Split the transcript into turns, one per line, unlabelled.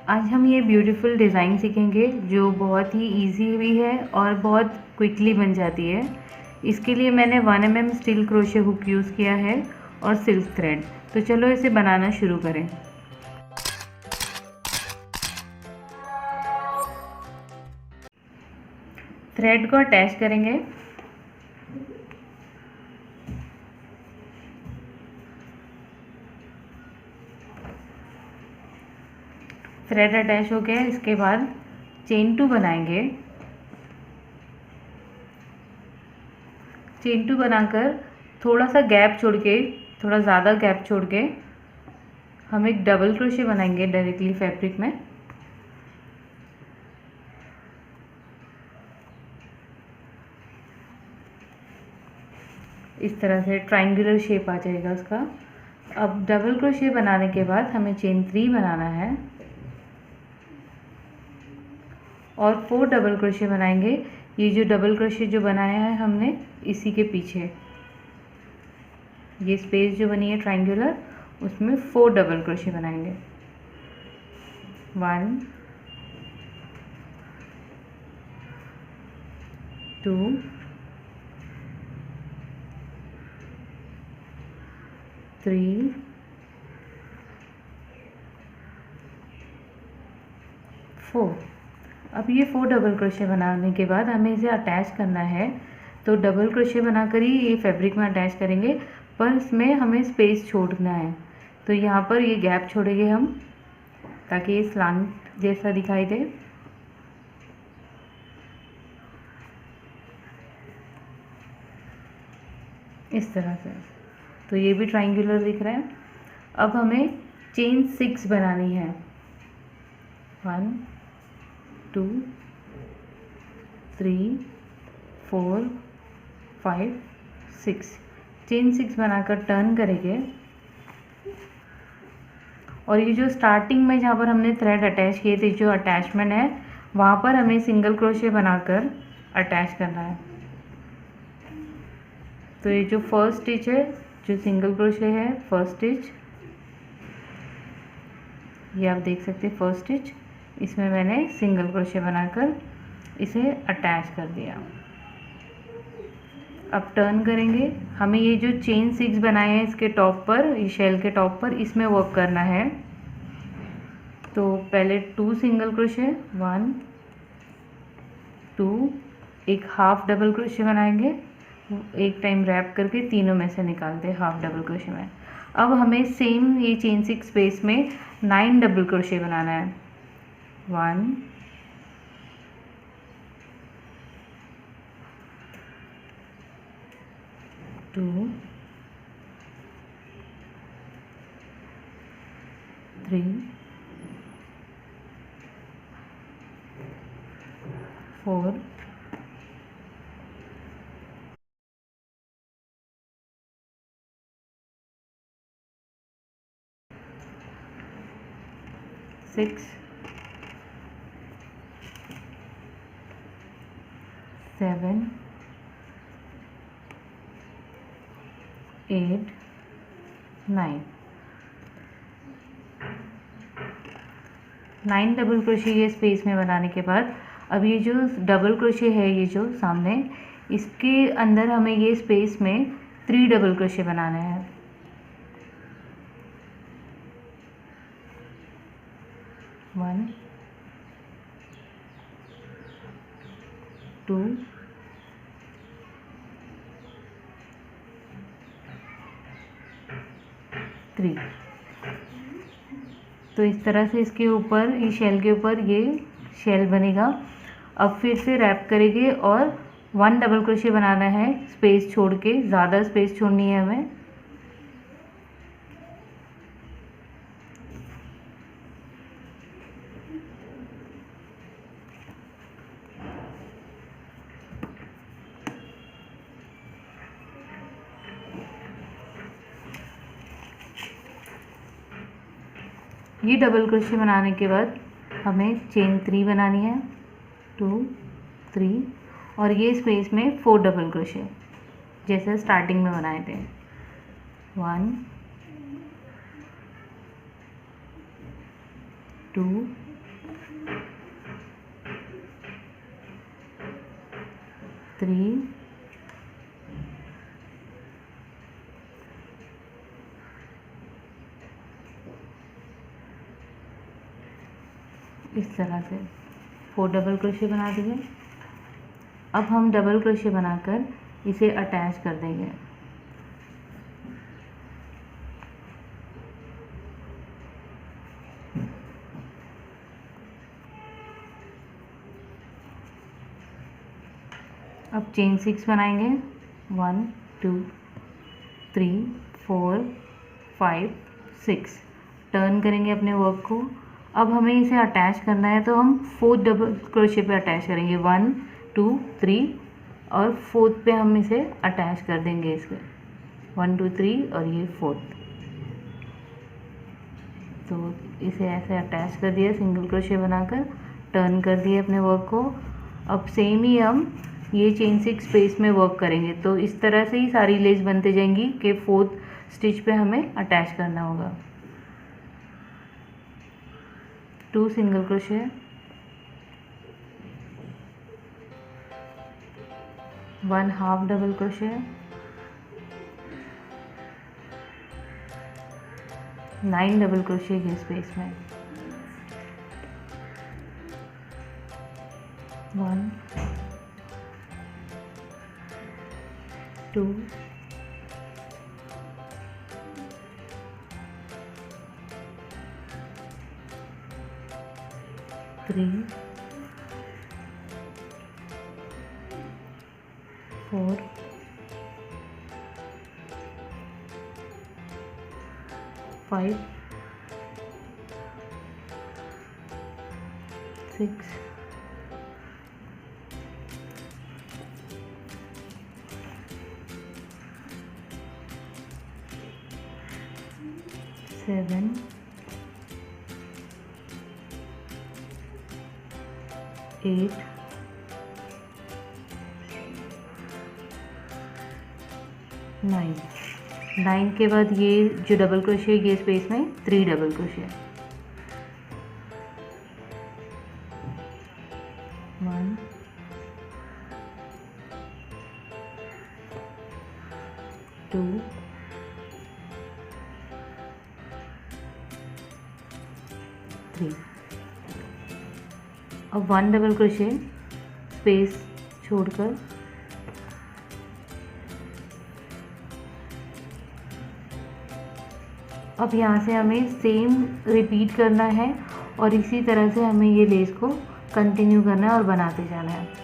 आज हम ये ब्यूटीफुल डिज़ाइन सीखेंगे जो बहुत ही इजी भी है और बहुत क्विकली बन जाती है। इसके लिए मैंने 1 mm steel crochet hook use किया है और सिल्क थ्रेड। तो चलो इसे बनाना शुरू करें। थ्रेड को अटैच करेंगे। थ्रेड अटैच हो गया। इसके बाद चेन 2 बनाएंगे। चेन 2 बनाकर थोड़ा सा गैप छोड़ के, थोड़ा ज़्यादा गैप छोड़ के हम एक डबल क्रोशे बनाएंगे डायरेक्टली फैब्रिक में। इस तरह से ट्रायंगुलर शेप आ जाएगा उसका। अब डबल क्रोशे बनाने के बाद हमें चेन 3 बनाना है और 4 डबल क्रोशे बनाएंगे। ये जो डबल क्रोशे जो बनाया है हमने, इसी के पीछे ये स्पेस जो बनी है ट्रायंगुलर, उसमें 4 डबल क्रोशे बनाएंगे। 1 2 3 4। अब ये 4 डबल क्रोशे बनाने के बाद हमें इसे अटैच करना है। तो डबल क्रोशे बनाकर ही ये फैब्रिक में अटैच करेंगे, पर इसमें हमें स्पेस छोड़ना है। तो यहाँ पर ये गैप छोड़ेंगे हम, ताकि ये स्लांट जैसा दिखाई दे। इस तरह से तो ये भी ट्रायंगुलर दिख रहा है। अब हमें चेन 6 बनानी है। 1 2 3 4 5 6। चेन 6 बनाकर टर्न करेंगे और ये जो स्टार्टिंग में जहाँ पर हमने थ्रेड अटैच किए थे, जो अटैचमेंट है, वहाँ पर हमें सिंगल क्रोशे बनाकर अटैच करना है। तो ये जो फर्स्ट स्टिच है, जो सिंगल क्रोशे है, फर्स्ट स्टिच, ये आप देख सकते हैं फर्स्ट स्टिच, इसमें मैंने सिंगल क्रोशे बनाकर इसे अटैच कर दिया। अब टर्न करेंगे। हमें ये जो चेन 6 बनाए हैं इसके टॉप पर, ये शेल के टॉप पर, इसमें वर्क करना है। तो पहले 2 सिंगल क्रोशे, 1 2, एक हाफ डबल क्रोशे बनाएंगे, एक टाइम रैप करके तीनों में से निकालते हैं हाफ डबल क्रोशे में। अब हमें सेम ये चेन 6 स्पेस में 9 डबल क्रोशे बनाना है। 1 2 3 4 6 7 8 9 डबल क्रोशे ये स्पेस में बनाने के बाद, अब ये जो डबल क्रोशे है, ये जो सामने, इसके अंदर हमें ये स्पेस में 3 डबल क्रोशे बनाना है। 1 2 3। तो इस तरह से इसके ऊपर, ये शेल के ऊपर ये शेल बनेगा। अब फिर से रैप करेंगे और 1 डबल क्रोशे बनाना है स्पेस छोड़ के, ज़्यादा स्पेस छोड़नी है हमें। ये डबल क्रोशे बनाने के बाद हमें चेन 3 बनानी है, 2 3, और ये स्पेस में 4 डबल क्रोशे जैसे स्टार्टिंग में बनाए थे। 1 2 3, इस तरह से 4 डबल क्रोशे बना दिए। अब हम डबल क्रोशे बनाकर इसे अटैच कर देंगे। अब चेन 6 बनाएंगे। 1 2 3 4 5 6, टर्न करेंगे अपने वर्क को। अब हमें इसे अटैच करना है तो हम 4 डबल क्रोशे पे अटैच करेंगे। 1 2 3 और 4th पे हम इसे अटैच कर देंगे इसके। 1 2 3 और ये 4th। तो इसे ऐसे अटैच कर दिया सिंगल क्रोशे बनाकर, टर्न कर दिए अपने वर्क को। अब सेम ही हम ये चेन 6 स्पेस में वर्क करेंगे। तो इस तरह से ही सारी लेस बनते जाएंगी कि 4th स्टिच पे हमें अटैच करना होगा। 2 single crochet, 1 half double crochet, 9 double crochet के स्पेस में। 1 2 3 4 5 6 7 8 9 के बाद ये जो डबल क्रोशे ये स्पेस में 3 डबल क्रोशे। 1 2 3। अब 1 डबल क्रोशे स्पेस छोड़कर अब यहाँ से हमें सेम रिपीट करना है और इसी तरह से हमें ये लेस को कंटिन्यू करना है और बनाते जाना है।